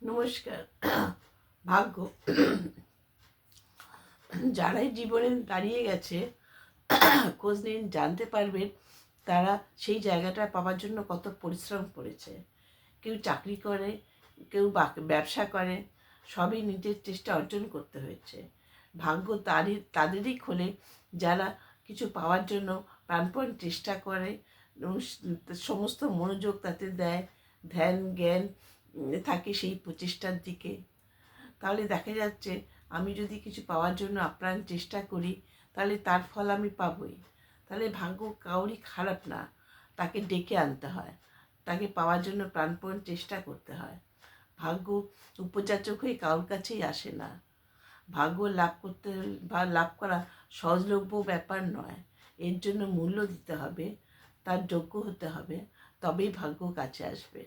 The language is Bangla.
নমস্কার। ভাগ্য যারাই জীবনে দাঁড়িয়ে গেছে খোঁজ নিন, জানতে পারবেন তারা সেই জায়গাটা পাওয়ার জন্য কত পরিশ্রম করেছে। কেউ চাকরি করে, কেউ ব্যবসা করে, সবই নিজের চেষ্টা অর্জন করতে হয়েছে। ভাগ্য তাদেরই খোলে যারা কিছু পাওয়ার জন্য প্রাণপণ চেষ্টা করে এবং সমস্ত মনোযোগ তাতে দেয়, ধ্যান জ্ঞান থাকে সেই প্রচেষ্টার দিকে। তাহলে দেখা যাচ্ছে আমি যদি কিছু পাওয়ার জন্য আপ্রাণ চেষ্টা করি তাহলে তার ফল আমি পাবই। তাহলে ভাগ্য কাউরই খারাপ না, তাকে ডেকে আনতে হয়, তাকে পাওয়ার জন্য প্রাণপণ চেষ্টা করতে হয়। ভাগ্য উপযাচক হয়ে কারোর কাছেই আসে না। ভাগ্য লাভ করতে বা লাভ করা সহজলভ্য ব্যাপার নয়। এর জন্য মূল্য দিতে হবে, তার যোগ্য হতে হবে, তবেই ভাগ্য কাছে আসবে।